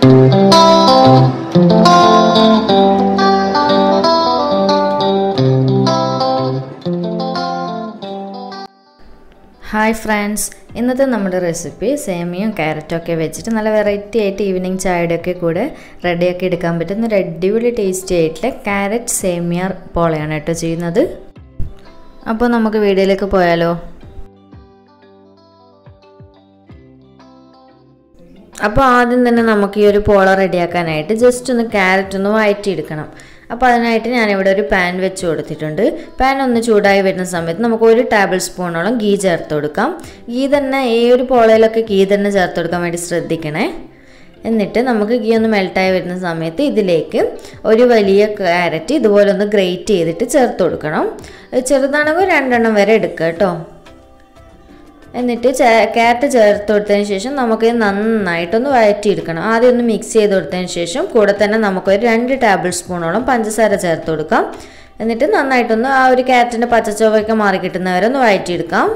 Hi friends, ഇന്നത്തെ നമ്മുടെ recipe സേമിയയും കാരറ്റും ഒക്കെ വെച്ചിട്ട് നല്ല വെറൈറ്റി ആയിട്ട് ഈവനിങ് ചായയുടെ ഒക്കെ കൂടെ റെഡിയാക്കി എടുക്കാൻ പറ്റുന്ന ഒരു അടിപൊളി ടേസ്റ്റി ആയിട്ടുള്ള കാരറ്റ് സേമിയ പോളയാണ് കേട്ടോ ചെയ്യുന്നത്. അപ്പോൾ നമുക്ക് വീഡിയോയിലേക്ക് പോയാലോ. അപ്പോൾ ആദ്യം തന്നെ നമുക്ക് ഈ ഒരു പോള റെഡിയാക്കാനായിട്ട് ജസ്റ്റ് ഒന്ന് കാരറ്റ് ഒന്ന് വഴറ്റിയെടുക്കണം. അപ്പോൾ അതിനായിട്ട് ഞാനിവിടെ ഒരു പാൻ വെച്ച് കൊടുത്തിട്ടുണ്ട്. പാൻ ഒന്ന് ചൂടായി വരുന്ന സമയത്ത് നമുക്ക് 1 ടേബിൾ സ്പൂണോളം ഗീ ചേർത്ത് കൊടുക്കാം. ഗീ തന്നെ ഈ ഒരു പോളയിലൊക്കെ ഗീ തന്നെ ചേർത്ത് കൊടുക്കാൻ വേണ്ടി ശ്രദ്ധിക്കണേ. എന്നിട്ട് നമുക്ക് ഗീ ഒന്ന് മെൽട്ടായി വരുന്ന സമയത്ത് ഇതിലേക്ക് ഒരു വലിയ കാരറ്റ് ഇതുപോലെ ഒന്ന് ഗ്രേറ്റ് ചെയ്തിട്ട് ചേർത്ത് കൊടുക്കണം. ചെറുതാണെങ്കിൽ 2 എണ്ണം വരെ എടുക്കുക കേട്ടോ. എന്നിട്ട് കാരറ്റ് ചേർത്ത് കൊടുത്തതിന് ശേഷം നമുക്ക് നന്നായിട്ടൊന്ന് വഴറ്റിയെടുക്കണം. ആദ്യം ഒന്ന് മിക്സ് ചെയ്ത് കൊടുത്തതിന് ശേഷം കൂടെ തന്നെ നമുക്കൊരു 2 ടേബിൾ സ്പൂണോളം പഞ്ചസാര ചേർത്ത് കൊടുക്കാം. എന്നിട്ട് നന്നായിട്ടൊന്ന് ആ ഒരു കാരറ്റിൻ്റെ പച്ചച്ചുവയൊക്കെ മാറി കിട്ടുന്നവരെ ഒന്ന് വഴറ്റിയെടുക്കാം.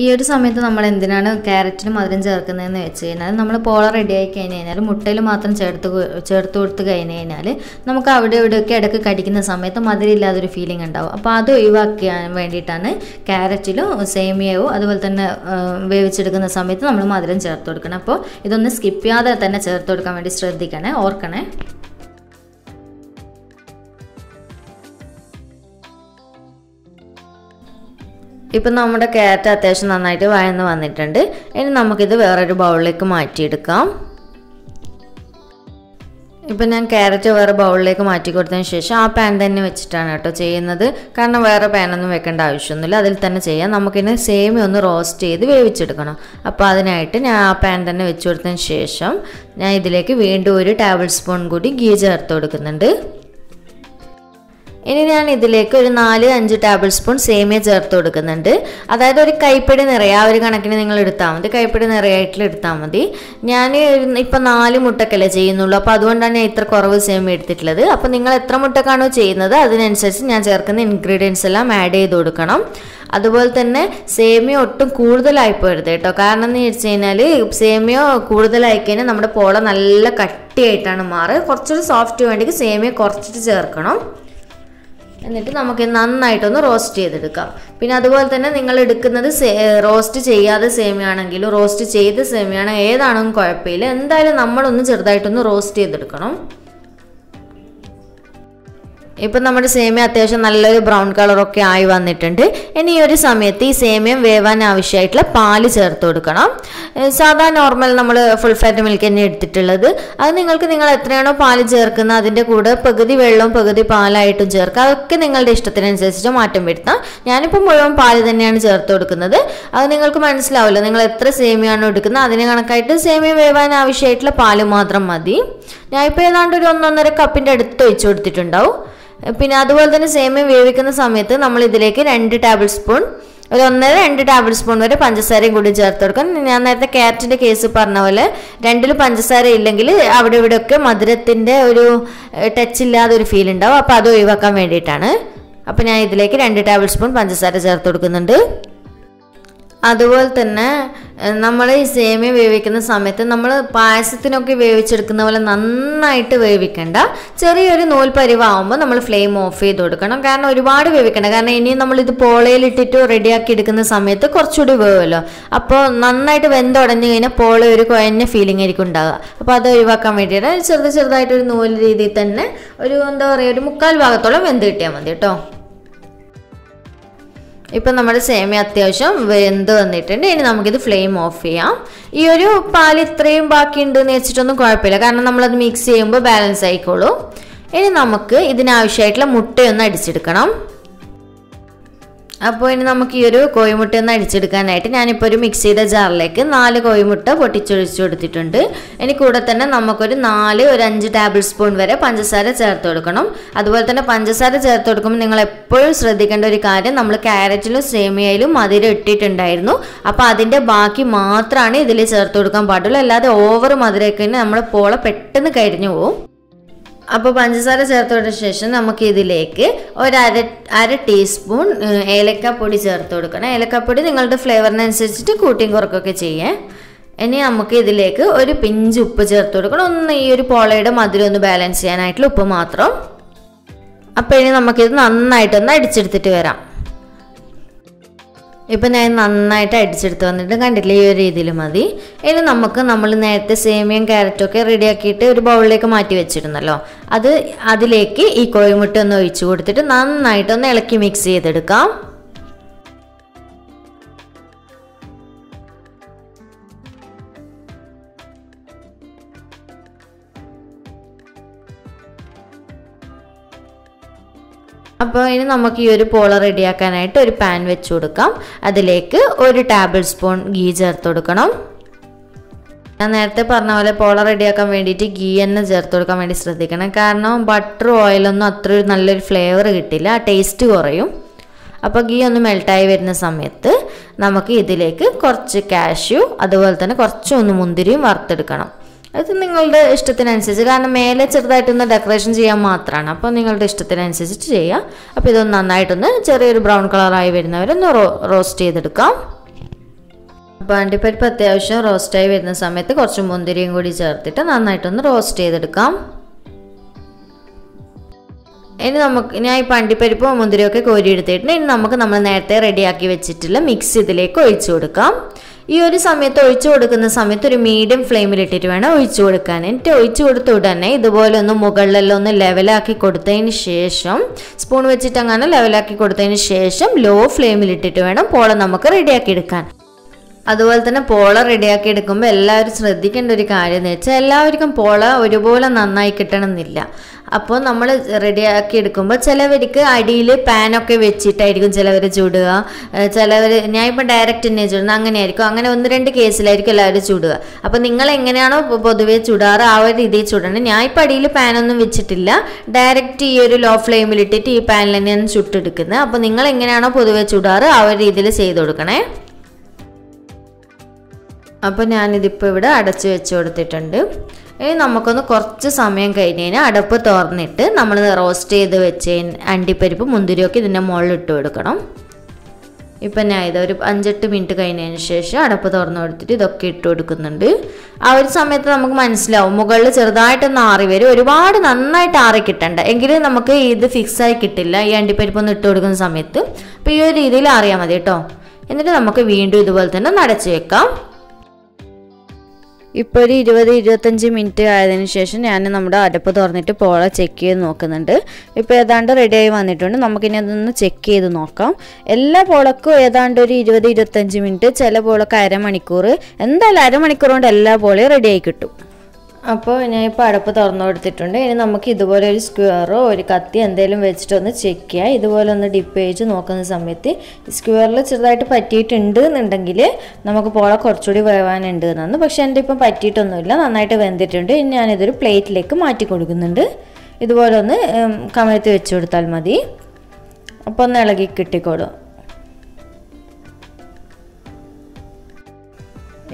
ഈ ഒരു സമയത്ത് നമ്മൾ എന്തിനാണ് കാരറ്റിന് മധുരം ചേർക്കുന്നതെന്ന് വെച്ച് കഴിഞ്ഞാൽ നമ്മൾ പോള റെഡി ആയി കഴിഞ്ഞ് കഴിഞ്ഞാൽ മുട്ടയിൽ മാത്രം ചേർത്ത് കൊടുത്ത് കഴിഞ്ഞ് കഴിഞ്ഞാൽ നമുക്ക് അവിടെ ഇവിടെയൊക്കെ ഇടയ്ക്ക് കടിക്കുന്ന സമയത്ത് മധുരം ഇല്ലാതൊരു ഫീലിംഗ് ഉണ്ടാവും. അപ്പോൾ അത് ഒഴിവാക്കാൻ വേണ്ടിയിട്ടാണ് കാരറ്റിലും സേമിയവും അതുപോലെ തന്നെ വേവിച്ചെടുക്കുന്ന സമയത്ത് നമ്മൾ മധുരം ചേർത്ത് കൊടുക്കണം. അപ്പോൾ ഇതൊന്ന് സ്കിപ്പ് ചെയ്യാതെ തന്നെ ചേർത്ത് കൊടുക്കാൻ വേണ്ടി ശ്രദ്ധിക്കണേ, ഓർക്കണേ. ഇപ്പം നമ്മുടെ കാരറ്റ് അത്യാവശ്യം നന്നായിട്ട് വഴന്ന് വന്നിട്ടുണ്ട്. ഇനി നമുക്കിത് വേറൊരു ബൗളിലേക്ക് മാറ്റിയെടുക്കാം. ഇപ്പം ഞാൻ കാരറ്റ് വേറെ ബൗളിലേക്ക് മാറ്റി കൊടുത്തതിന് ശേഷം ആ പാൻ തന്നെ വെച്ചിട്ടാണ് കേട്ടോ ചെയ്യുന്നത്. കാരണം വേറെ പാനൊന്നും വെക്കേണ്ട ആവശ്യമൊന്നുമില്ല, അതിൽ തന്നെ ചെയ്യാം. നമുക്കിന് സേമിയ ഒന്ന് റോസ്റ്റ് ചെയ്ത് വേവിച്ചെടുക്കണം. അപ്പോൾ അതിനായിട്ട് ഞാൻ ആ പാൻ തന്നെ വെച്ച് കൊടുത്തതിന് ശേഷം ഞാൻ ഇതിലേക്ക് വീണ്ടും 1 ടേബിൾ സ്പൂൺ കൂടി ഗീ ചേർത്ത് കൊടുക്കുന്നുണ്ട്. ഇനി ഞാൻ ഇതിലേക്ക് ഒരു 4-5 ടേബിൾ സ്പൂൺ സേമിയ ചേർത്ത് കൊടുക്കുന്നുണ്ട്. അതായത് ഒരു കൈപ്പിടി നിറയെ ആ ഒരു കണക്കിന് നിങ്ങൾ എടുത്താൽ മതി, കൈപ്പിടി നിറയായിട്ടുള്ള എടുത്താൽ മതി. ഞാൻ ഇപ്പം 4 മുട്ടക്കല്ലേ ചെയ്യുന്നുള്ളൂ, അപ്പോൾ അതുകൊണ്ടാണ് ഞാൻ ഇത്ര കുറവ് സേമിയ എടുത്തിട്ടുള്ളത്. അപ്പോൾ നിങ്ങൾ എത്ര മുട്ടക്കാണോ ചെയ്യുന്നത് അതിനനുസരിച്ച് ഞാൻ ചേർക്കുന്ന ഇൻഗ്രീഡിയൻസ് എല്ലാം ആഡ് ചെയ്ത് കൊടുക്കണം. അതുപോലെ തന്നെ സേമിയ ഒട്ടും കൂടുതലായി പോരുത് കേട്ടോ. കാരണം എന്ന് വെച്ച് കഴിഞ്ഞാൽ സേമിയ കൂടുതലായി കഴിഞ്ഞാൽ നമ്മുടെ പോള നല്ല കട്ടിയായിട്ടാണ് മാറുക. കുറച്ചൊരു സോഫ്റ്റ് വേണ്ടിക്ക് സേമിയ കുറച്ചിട്ട് ചേർക്കണം. എന്നിട്ട് നമുക്ക് നന്നായിട്ടൊന്ന് റോസ്റ്റ് ചെയ്തെടുക്കാം. പിന്നെ അതുപോലെ തന്നെ നിങ്ങൾ എടുക്കുന്നത് റോസ്റ്റ് ചെയ്യാതെ സേമിയാണെങ്കിലും റോസ്റ്റ് ചെയ്ത സേമിയാണെങ്കിൽ ഏതാണെങ്കിലും കുഴപ്പമില്ല. എന്തായാലും നമ്മളൊന്ന് ചെറുതായിട്ടൊന്ന് റോസ്റ്റ് ചെയ്തെടുക്കണം. ഇപ്പം നമ്മുടെ സേമിയ അത്യാവശ്യം നല്ലൊരു ബ്രൗൺ കളറൊക്കെ ആയി വന്നിട്ടുണ്ട്. ഇനി ഈ ഒരു സമയത്ത് ഈ സേമിയം വേവാൻ ആവശ്യമായിട്ടുള്ള പാല് ചേർത്ത് കൊടുക്കണം. സാധാ നോർമൽ നമ്മൾ ഫുൾ ഫാറ്റ് മിൽക്ക് തന്നെ എടുത്തിട്ടുള്ളത്. അത് നിങ്ങൾ എത്രയാണോ പാല് ചേർക്കുന്നത് അതിൻ്റെ കൂടെ പകുതി വെള്ളവും പകുതി പാലായിട്ടും ചേർക്കുക. അതൊക്കെ നിങ്ങളുടെ ഇഷ്ടത്തിനനുസരിച്ച് മാറ്റം വരുത്താം. ഞാനിപ്പോൾ മുഴുവൻ പാല് തന്നെയാണ് ചേർത്ത് കൊടുക്കുന്നത്. അത് നിങ്ങൾക്ക് മനസ്സിലാവില്ല, നിങ്ങൾ എത്ര സേമിയാണോ എടുക്കുന്നത് അതിന് കണക്കായിട്ട് സേമിയ വേവാൻ ആവശ്യമായിട്ടുള്ള പാല് മാത്രം മതി. ഞാനിപ്പോൾ ഏതാണ്ട് ഒരു 1-1.5 കപ്പിൻ്റെ അടുത്ത് ഒഴിച്ചു കൊടുത്തിട്ടുണ്ടാവും. പിന്നെ അതുപോലെ തന്നെ സേമിയ വേവിക്കുന്ന സമയത്ത് നമ്മൾ ഇതിലേക്ക് 2 ടേബിൾ സ്പൂൺ ഒരു 1.5-2 ടേബിൾ സ്പൂൺ വരെ പഞ്ചസാരയും കൂടി ചേർത്ത് കൊടുക്കാം. ഞാൻ നേരത്തെ കാരറ്റിൻ്റെ കേസ് പറഞ്ഞ പോലെ 2ൽ പഞ്ചസാര ഇല്ലെങ്കിൽ അവിടെ ഇവിടെയൊക്കെ മധുരത്തിൻ്റെ ഒരു ടച്ച് ഇല്ലാതെ ഒരു ഫീൽ ഉണ്ടാവും. അപ്പോൾ അത് ഒഴിവാക്കാൻ വേണ്ടിയിട്ടാണ്. അപ്പോൾ ഞാൻ ഇതിലേക്ക് 2 ടേബിൾ സ്പൂൺ പഞ്ചസാര ചേർത്ത് കൊടുക്കുന്നുണ്ട്. അതുപോലെ തന്നെ നമ്മൾ ഈ സേമിയ വേവിക്കുന്ന സമയത്ത് നമ്മൾ പായസത്തിനൊക്കെ വേവിച്ചെടുക്കുന്ന പോലെ നന്നായിട്ട് വേവിക്കണ്ട. ചെറിയൊരു നൂൽ പരിവാകുമ്പോൾ നമ്മൾ ഫ്ലെയിം ഓഫ് ചെയ്ത് കൊടുക്കണം. കാരണം ഒരുപാട് വേവിക്കണ്ട. കാരണം ഇനി നമ്മളിത് പോളയിലിട്ടിട്ട് റെഡിയാക്കി എടുക്കുന്ന സമയത്ത് കുറച്ചുകൂടി വേവുമല്ലോ. അപ്പോൾ നന്നായിട്ട് വെന്തുടഞ്ഞു കഴിഞ്ഞാൽ പോള ഒരു കുഴഞ്ഞ ഫീലിംഗ് ആയിരിക്കും ഉണ്ടാകുക. അപ്പോൾ അത് ഒഴിവാക്കാൻ വേണ്ടിയിട്ട് ചെറുതായിട്ടൊരു നൂല് രീതിയിൽ തന്നെ ഒരു എന്താ പറയുക ഒരു 1/4 ഭാഗത്തോളം വെന്ത് കിട്ടിയാൽ മതി കേട്ടോ. ഇപ്പം നമ്മുടെ സേമിയ അത്യാവശ്യം വെന്ത് വന്നിട്ടുണ്ട്. ഇനി നമുക്കിത് ഫ്ലെയിം ഓഫ് ചെയ്യാം. ഈ ഒരു പാൽ ഇത്രയും ബാക്കിയുണ്ടെന്ന് വെച്ചിട്ടൊന്നും കുഴപ്പമില്ല, കാരണം നമ്മളത് മിക്സ് ചെയ്യുമ്പോൾ ബാലൻസ് ആയിക്കോളൂ. ഇനി നമുക്ക് ഇതിനാവശ്യമായിട്ടുള്ള മുട്ടയൊന്ന് അടിച്ചെടുക്കണം. അപ്പോൾ ഇനി നമുക്ക് ഈ ഒരു കോഴിമുട്ട ഒന്ന് അടിച്ചെടുക്കാനായിട്ട് ഞാനിപ്പോൾ ഒരു മിക്സ് ചെയ്ത ജാറിലേക്ക് 4 കോഴിമുട്ട പൊട്ടിച്ചൊഴിച്ച് കൊടുത്തിട്ടുണ്ട്. ഇനി കൂടെ തന്നെ നമുക്കൊരു 5 ടേബിൾ സ്പൂൺ വരെ പഞ്ചസാര ചേർത്ത് കൊടുക്കണം. അതുപോലെ തന്നെ പഞ്ചസാര ചേർത്ത് കൊടുക്കുമ്പോൾ നിങ്ങൾ എപ്പോഴും ശ്രദ്ധിക്കേണ്ട ഒരു കാര്യം, നമ്മൾ കാരറ്റിലും സേമിയയിലും മധുരം ഇട്ടിട്ടുണ്ടായിരുന്നു. അപ്പോൾ അതിൻ്റെ ബാക്കി മാത്രമാണ് ഇതിൽ ചേർത്ത് കൊടുക്കാൻ പാടുള്ളൂ. അല്ലാതെ ഓവർ മധുരമൊക്കെ നമ്മുടെ പോള പെട്ടെന്ന് കരിഞ്ഞു പോകും. അപ്പോൾ പഞ്ചസാര ചേർത്തതിന് ശേഷം നമുക്ക് ഇതിലേക്ക് ഒരു അര ടീസ്പൂൺ ഏലക്കാപ്പൊടി ചേർത്ത് കൊടുക്കണം. ഏലക്കാപ്പൊടി നിങ്ങളുടെ ഫ്ലേവറിനനുസരിച്ചിട്ട് കൂട്ടിയും കുറക്കൊക്കെ ചെയ്യാം. ഇനി നമുക്ക് ഇതിലേക്ക് ഒരു പിഞ്ച് ഉപ്പ് ചേർത്ത് കൊടുക്കണം. ഒന്ന് ഈ ഒരു പോളയുടെ മധുരം ഒന്ന് ബാലൻസ് ചെയ്യാനായിട്ടുള്ള ഉപ്പ് മാത്രം. അപ്പോൾ ഇനി നമുക്കിത് നന്നായിട്ടൊന്ന് അടിച്ചെടുത്തിട്ട് വരാം. ഇപ്പം ഞാൻ നന്നായിട്ട് അടിച്ചെടുത്ത് വന്നിട്ട് കണ്ടില്ലേ, ഈ ഒരു രീതിയിൽ മതി. ഇനി നമ്മൾ നേരത്തെ സേമിയയും ക്യാരറ്റും ഒക്കെ റെഡിയാക്കിയിട്ട് ഒരു ബൗളിലേക്ക് മാറ്റി വെച്ചിരുന്നല്ലോ, അതിലേക്ക് ഈ കോഴിമുട്ട ഒന്ന് ഒഴിച്ചു കൊടുത്തിട്ട് നന്നായിട്ടൊന്ന് ഇളക്കി മിക്സ് ചെയ്തെടുക്കാം. അപ്പോൾ ഇനി നമുക്ക് ഈ ഒരു പോള റെഡിയാക്കാനായിട്ട് ഒരു പാൻ വെച്ച് കൊടുക്കാം. അതിലേക്ക് ഒരു ടേബിൾ സ്പൂൺ ഗീ ചേർത്ത് കൊടുക്കണം. ഞാൻ നേരത്തെ പറഞ്ഞ പോലെ പോള റെഡിയാക്കാൻ വേണ്ടിയിട്ട് ഗീ തന്നെ ചേർത്ത് കൊടുക്കാൻ വേണ്ടി ശ്രദ്ധിക്കണം. കാരണം ബട്ടർ ഓയിലൊന്നും അത്ര നല്ലൊരു ഫ്ലേവർ കിട്ടില്ല, ആ ടേസ്റ്റ് കുറയും. അപ്പോൾ ഗീ ഒന്ന് മെൽട്ടായി വരുന്ന സമയത്ത് നമുക്ക് ഇതിലേക്ക് കുറച്ച് കാഷ്യൂ, അതുപോലെ തന്നെ കുറച്ചൊന്ന് മുന്തിരിയും വറുത്തെടുക്കണം. അത് നിങ്ങളുടെ ഇഷ്ടത്തിനനുസരിച്ച്, കാരണം മേലെ ചെറുതായിട്ടൊന്ന് ഡെക്കറേഷൻ ചെയ്യാൻ മാത്രമാണ്. അപ്പോൾ നിങ്ങളുടെ ഇഷ്ടത്തിനനുസരിച്ചിട്ട് ചെയ്യാം. അപ്പോൾ ഇതൊന്ന് നന്നായിട്ടൊന്ന് ചെറിയൊരു ബ്രൗൺ കളറായി വരുന്നവരൊന്ന് റോസ്റ്റ് ചെയ്തെടുക്കാം. അപ്പോൾ അണ്ടിപ്പരിപ്പ് അത്യാവശ്യം റോസ്റ്റായി വരുന്ന സമയത്ത് കുറച്ച് മുന്തിരിയും കൂടി ചേർത്തിട്ട് നന്നായിട്ടൊന്ന് റോസ്റ്റ് ചെയ്തെടുക്കാം. ഇനി ഞാൻ ഈ അണ്ടിപ്പരിപ്പും മുന്തിരിയൊക്കെ കോരിയെടുത്തിട്ടുണ്ട്. ഇനി നമ്മൾ നേരത്തെ റെഡിയാക്കി വെച്ചിട്ടുള്ള മിക്സ് ഇതിലേക്ക് ഒഴിച്ചു കൊടുക്കാം. ഈ ഒരു സമയത്ത് ഒഴിച്ചു കൊടുക്കുന്ന സമയത്ത് ഒരു മീഡിയം ഫ്ലെയിമിലിട്ടിട്ട് വേണം ഒഴിച്ചു കൊടുക്കാൻ. എന്നിട്ട് ഒഴിച്ചു കൊടുത്ത ഉടനെ ഇതുപോലെ ഒന്ന് മുകളിലെല്ലാം ഒന്ന് ലെവലാക്കി കൊടുത്തതിന് ശേഷം, സ്പൂൺ വെച്ചിട്ട് അങ്ങനെ ലെവലാക്കി കൊടുത്തതിന് ശേഷം ലോ ഫ്ലെയിമിലിട്ടിട്ട് വേണം പോള നമുക്ക് റെഡിയാക്കി എടുക്കാൻ. അതുപോലെ തന്നെ പോള റെഡിയാക്കി എടുക്കുമ്പോൾ എല്ലാവരും ശ്രദ്ധിക്കേണ്ട ഒരു കാര്യം എന്ന് വെച്ചാൽ എല്ലാവർക്കും പോള ഒരുപോലെ നന്നായി കിട്ടണമെന്നില്ല. അപ്പോൾ നമ്മൾ റെഡിയാക്കി എടുക്കുമ്പോൾ ചിലവർക്ക് അടിയിൽ പാനൊക്കെ വെച്ചിട്ടായിരിക്കും ചിലവർ ചുടുക, ചിലവർ ഞാൻ ഇപ്പോൾ ഡയറക്റ്റ് തന്നെ ചുടുന്നത് അങ്ങനെയായിരിക്കും. അങ്ങനെ 1-2 കേസിലായിരിക്കും എല്ലാവരും ചുടുക. അപ്പോൾ നിങ്ങൾ എങ്ങനെയാണോ പൊതുവേ ചുടാറ് ആ ഒരു രീതിയിൽ ചുടണം. ഞാൻ ഇപ്പോൾ അടിയിൽ പാനൊന്നും വെച്ചിട്ടില്ല, ഡയറക്റ്റ് ഈ ഒരു ലോ ഫ്ലെയിമിലിട്ടിട്ട് ഈ പാനിൽ തന്നെയാണ് ചുട്ടെടുക്കുന്നത്. അപ്പോൾ നിങ്ങൾ എങ്ങനെയാണോ പൊതുവേ ചുടാറ് ആ ഒരു രീതിയിൽ ചെയ്ത് കൊടുക്കണേ. അപ്പോൾ ഞാനിതിപ്പോൾ ഇവിടെ അടച്ചു വെച്ച് കൊടുത്തിട്ടുണ്ട്. ഇനി നമുക്കൊന്ന് കുറച്ച് സമയം കഴിഞ്ഞ് കഴിഞ്ഞാൽ അടപ്പ് തുറന്നിട്ട് നമ്മൾ റോസ്റ്റ് ചെയ്ത് വെച്ച് അണ്ടിപ്പരിപ്പ് മുന്തിരിയൊക്കെ ഇതിൻ്റെ മുകളിൽ ഇട്ട് കൊടുക്കണം. ഇപ്പം ഞാൻ ഇതൊരു 5-8 മിനിറ്റ് കഴിഞ്ഞതിന് ശേഷം അടപ്പ് തുറന്ന് കൊടുത്തിട്ട് ഇതൊക്കെ ഇട്ട് കൊടുക്കുന്നുണ്ട്. ആ ഒരു സമയത്ത് നമുക്ക് മനസ്സിലാവും മുകളിൽ ചെറുതായിട്ടൊന്ന് ആറി വരും. ഒരുപാട് നന്നായിട്ട് ആറി കിട്ടണ്ട, എങ്കിലും നമുക്ക് ഇത് ഫിക്സായി കിട്ടില്ല ഈ അണ്ടിപ്പരിപ്പൊന്ന് ഇട്ട് കൊടുക്കുന്ന സമയത്ത്. അപ്പോൾ ഈ ഒരു രീതിയിൽ അറിയാൽ മതി കേട്ടോ. എന്നിട്ട് നമുക്ക് വീണ്ടും ഇതുപോലെ തന്നെ അടച്ച് വെക്കാം. ഇപ്പോൾ ഒരു 20-25 മിനിറ്റ് ആയതിനു ശേഷം ഞാൻ നമ്മുടെ അടപ്പ് തുറന്നിട്ട് പോള ചെക്ക് ചെയ്ത് നോക്കുന്നുണ്ട്. ഇപ്പോൾ ഏതാണ്ട് റെഡിയായി വന്നിട്ടുണ്ട്. നമുക്കിനി അതൊന്ന് ചെക്ക് ചെയ്ത് നോക്കാം. എല്ലാ പോളക്കും ഏതാണ്ട് ഒരു 20-25 മിനിറ്റ്, ചില പോളക്ക് അരമണിക്കൂർ, എന്തായാലും അരമണിക്കൂർ കൊണ്ട് എല്ലാ പോളയും റെഡിയായി കിട്ടും. അപ്പോൾ ഞാൻ ഇപ്പോൾ അടപ്പ് തുറന്നു കൊടുത്തിട്ടുണ്ട്. ഇനി നമുക്ക് ഇതുപോലെ ഒരു സ്ക്വയറോ ഒരു കത്തി എന്തെങ്കിലും വെച്ചിട്ടൊന്ന് ചെക്ക് ചെയ്യുക. ഇതുപോലെ ഒന്ന് ഡിപ്പ് ചെയ്ത് നോക്കുന്ന സമയത്ത് സ്ക്വയറിൽ ചെറുതായിട്ട് പറ്റിയിട്ടുണ്ട് എന്നുണ്ടെങ്കിൽ നമുക്ക് പോള കുറച്ചുകൂടി വേവാനുണ്ട് എന്നാണ്. പക്ഷേ എൻ്റെ ഇപ്പം പറ്റിയിട്ടൊന്നുമില്ല, നന്നായിട്ട് വെന്തിട്ടുണ്ട്. ഇനി ഞാനിതൊരു പ്ലേറ്റിലേക്ക് മാറ്റി കൊടുക്കുന്നുണ്ട്. ഇതുപോലെ ഒന്ന് കമഴ്ത്തി വെച്ച് കൊടുത്താൽ മതി. അപ്പോൾ ഒന്ന് ഇളകി കിട്ടിക്കോളും.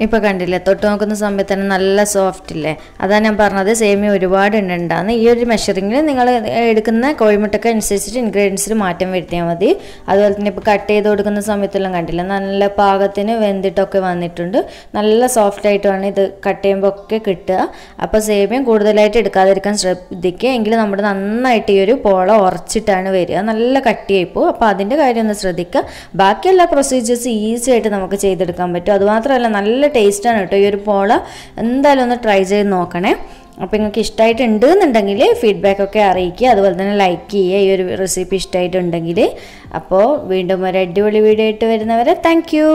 ഇപ്പോൾ കണ്ടില്ലേ, തൊട്ട് നോക്കുന്ന സമയത്ത് തന്നെ നല്ല സോഫ്റ്റ് ഇല്ലേ. അതാണ് ഞാൻ പറഞ്ഞത് സേമിയ ഒരുപാട് ഉണ്ടാകുന്ന. ഈ ഒരു മെഷറിങ്ങിൽ നിങ്ങൾ എടുക്കുന്ന കോഴിമുട്ടയ്ക്ക് അനുസരിച്ചിട്ട് ഇൻഗ്രീഡിയൻസിൽ മാറ്റം വരുത്തിയാൽ മതി. അതുപോലെ തന്നെ ഇപ്പോൾ കട്ട് ചെയ്ത് കൊടുക്കുന്ന സമയത്തെല്ലാം കണ്ടില്ല, നല്ല പാകത്തിന് വെന്തിട്ടൊക്കെ വന്നിട്ടുണ്ട്. നല്ല സോഫ്റ്റായിട്ട് വേണം ഇത് കട്ട് ചെയ്യുമ്പോൾ ഒക്കെ കിട്ടുക. അപ്പോൾ സേമിയ കൂടുതലായിട്ട് എടുക്കാതിരിക്കാൻ ശ്രദ്ധിക്കുക. എങ്കിൽ നമ്മുടെ നന്നായിട്ട് ഈ ഒരു പോള ഉറച്ചിട്ടാണ് വരിക, നല്ല കട്ടിയായി പോകും. അപ്പോൾ അതിൻ്റെ കാര്യം ഒന്ന് ശ്രദ്ധിക്കുക. ബാക്കി എല്ലാ പ്രൊസീജിയേഴ്സ് ഈസി ആയിട്ട് നമുക്ക് ചെയ്തെടുക്കാൻ പറ്റും. അതുമാത്രമല്ല നല്ല ടേസ്റ്റാണ് കേട്ടോ ഈ ഒരു പോള. എന്തായാലും ഒന്ന് ട്രൈ ചെയ്ത് നോക്കണേ. അപ്പോൾ നിങ്ങൾക്ക് ഇഷ്ടമായിട്ടുണ്ട് എന്നുണ്ടെങ്കിൽ ഫീഡ്ബാക്കൊക്കെ അറിയിക്കുക. അതുപോലെ തന്നെ ലൈക്ക് ചെയ്യുക ഈ ഒരു റെസിപ്പി ഇഷ്ടമായിട്ടുണ്ടെങ്കിൽ. അപ്പോൾ വീണ്ടും ഒരു അടിപൊളി വീഡിയോ ആയിട്ട് വരുന്നവരെ താങ്ക് യു.